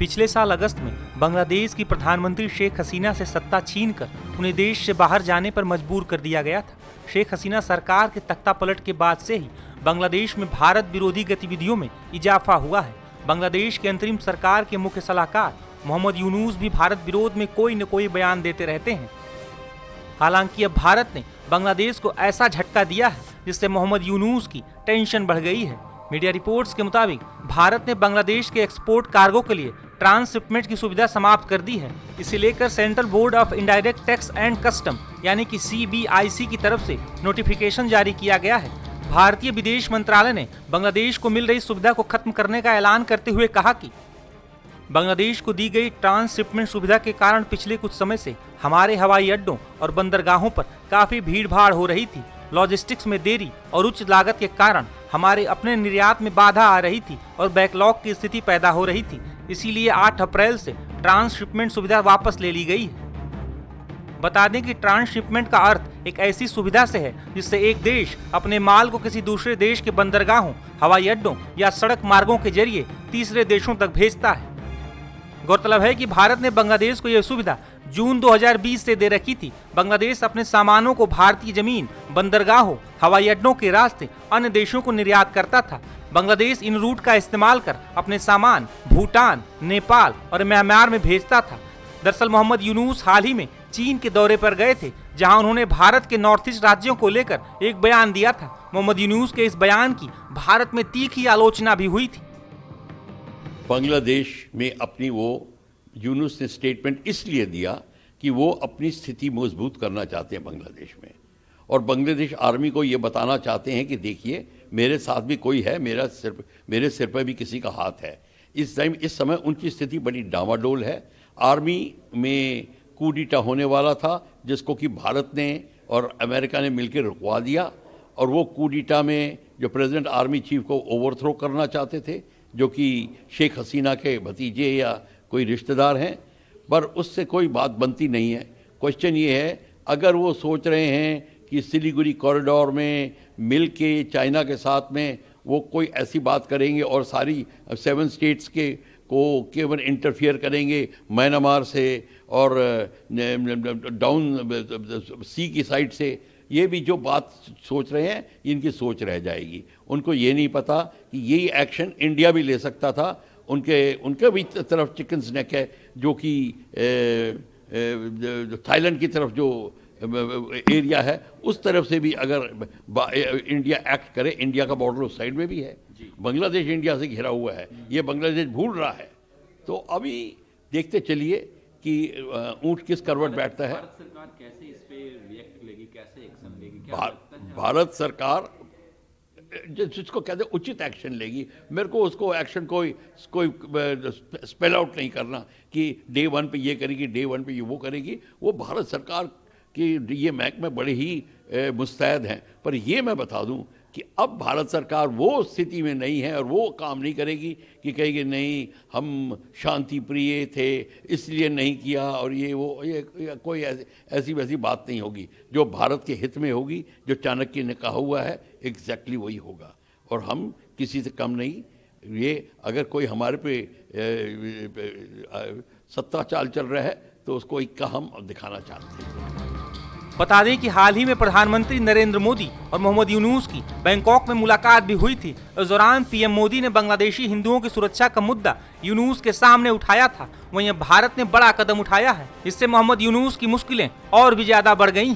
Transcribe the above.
पिछले साल अगस्त में बांग्लादेश की प्रधानमंत्री शेख हसीना से सत्ता छीनकर उन्हें देश से बाहर जाने पर मजबूर कर दिया गया था। शेख हसीना सरकार के तख्तापलट के बाद से ही बांग्लादेश में भारत विरोधी गतिविधियों में इजाफा हुआ है। बांग्लादेश के अंतरिम सरकार के मुख्य सलाहकार मोहम्मद यूनुस भी भारत विरोध में कोई न कोई बयान देते रहते हैं। हालांकि अब भारत ने बांग्लादेश को ऐसा झटका दिया है जिससे मोहम्मद यूनुस की टेंशन बढ़ गई है। मीडिया रिपोर्ट्स के मुताबिक भारत ने बांग्लादेश के एक्सपोर्ट कार्गो के लिए ट्रांसशिपमेंट की सुविधा समाप्त कर दी है। इसे लेकर central board of indirect tax and custom यानी कि CBIC की तरफ से नोटिफिकेशन जारी किया गया है। भारतीय विदेश मंत्रालय ने बांग्लादेश को मिल रही सुविधा को खत्म करने का ऐलान करते हुए कहा कि बांग्लादेश को दी गई ट्रांसशिपमेंट सुविधा के कारण पिछले कुछ समय से हमारे हवाई अड्डों और बंदरगाहों पर काफी भीड़भाड़ हो रही थी। लॉजिस्टिक्स में देरी और उच्च लागत के कारण हमारे अपने निर्यात में बाधा आ रही थी और बैकलॉग की स्थिति पैदा हो रही थी। इसीलिए 8 अप्रैल से ट्रांसशिपमेंट सुविधा वापस ले ली गई है। बता दें कि ट्रांसशिपमेंट का अर्थ एक ऐसी सुविधा से है जिससे एक देश अपने माल को किसी दूसरे देश के बंदरगाहों, हवाई अड्डों या सड़क मार्गों के जरिए तीसरे देशों तक भेजता है। गौरतलब है कि भारत ने बांग्लादेश को यह सुविधा जून 2020 से दे रखी थी। बांग्लादेश अपने सामानों को भारतीय जमीन, बंदरगाहों, हवाई अड्डों के रास्ते अन्य देशों को निर्यात करता था। बांग्लादेश इन रूट का इस्तेमाल कर अपने सामान भूटान, नेपाल और म्यांमार में भेजता था। दरअसल मोहम्मद यूनुस हाल ही में चीन के दौरे पर गए थे, जहां उन्होंने भारत के नॉर्थ ईस्ट राज्यों को लेकर एक बयान दिया था। मोहम्मद यूनुस के इस बयान की भारत में तीखी आलोचना भी हुई थी। बांग्लादेश में अपनी वो यूनुस ने स्टेटमेंट इसलिए दिया कि वो अपनी स्थिति मजबूत करना चाहते हैं बांग्लादेश में, और बांग्लादेश आर्मी को ये बताना चाहते हैं कि देखिए मेरे साथ भी कोई है, मेरे सिर पर भी किसी का हाथ है। इस समय उनकी स्थिति बड़ी डामाडोल है। आर्मी में कूडिटा होने वाला था जिसको कि भारत ने और अमेरिका ने मिलकर रुकवा दिया, और वो कूडिटा में जो प्रेसिडेंट आर्मी चीफ को ओवरथ्रो करना चाहते थे, जो कि शेख हसीना के भतीजे या कोई रिश्तेदार हैं, पर उससे कोई बात बनती नहीं है। क्वेश्चन ये है, अगर वो सोच रहे हैं कि सिलीगुड़ी कॉरिडोर में मिल के चाइना के साथ में वो कोई ऐसी बात करेंगे और सारी 7 स्टेट्स के को केवल इंटरफियर करेंगे म्यांमार से और डाउन सी की साइड से, ये भी जो बात सोच रहे हैं इनकी सोच रह जाएगी। उनको ये नहीं पता कि यही एक्शन इंडिया भी ले सकता था। उनके भी तरफ चिकन स्नैक है, जो कि थाईलैंड की तरफ जो एरिया है उस तरफ से भी अगर इंडिया एक्ट करे, इंडिया का बॉर्डर उस साइड में भी है। बांग्लादेश इंडिया से घिरा हुआ है, ये बांग्लादेश भूल रहा है। तो अभी देखते चलिए कि ऊंट किस करवट बैठता है। भारत सरकार कैसे इस पे रिएक्ट लेगी, कैसे एक्शन लेगी? भारत सरकार जिसको कहते हैं उचित एक्शन लेगी। मेरे को उसको एक्शन कोई स्पेल आउट नहीं करना कि डे 1 पे ये करेगी, डे 1 पे ये वो करेगी। वो भारत सरकार की ये महकमे बड़े ही मुस्तैद हैं। पर ये मैं बता दूं कि अब भारत सरकार वो स्थिति में नहीं है और वो काम नहीं करेगी कि कहेगी नहीं हम शांति प्रिय थे इसलिए नहीं किया, और ये कोई ऐसी वैसी बात नहीं होगी। जो भारत के हित में होगी, जो चाणक्य ने कहा हुआ है, एग्जैक्टली वही होगा। और हम किसी से कम नहीं। ये अगर कोई हमारे पे सत्ता चाल चल रहा है तो उसको इक्का हम दिखाना चाहते हैं। बता दें कि हाल ही में प्रधानमंत्री नरेंद्र मोदी और मोहम्मद यूनुस की बैंकॉक में मुलाकात भी हुई थी। इस दौरान पीएम मोदी ने बांग्लादेशी हिंदुओं की सुरक्षा का मुद्दा यूनुस के सामने उठाया था। वहीं भारत ने बड़ा कदम उठाया है, इससे मोहम्मद यूनुस की मुश्किलें और भी ज्यादा बढ़ गई।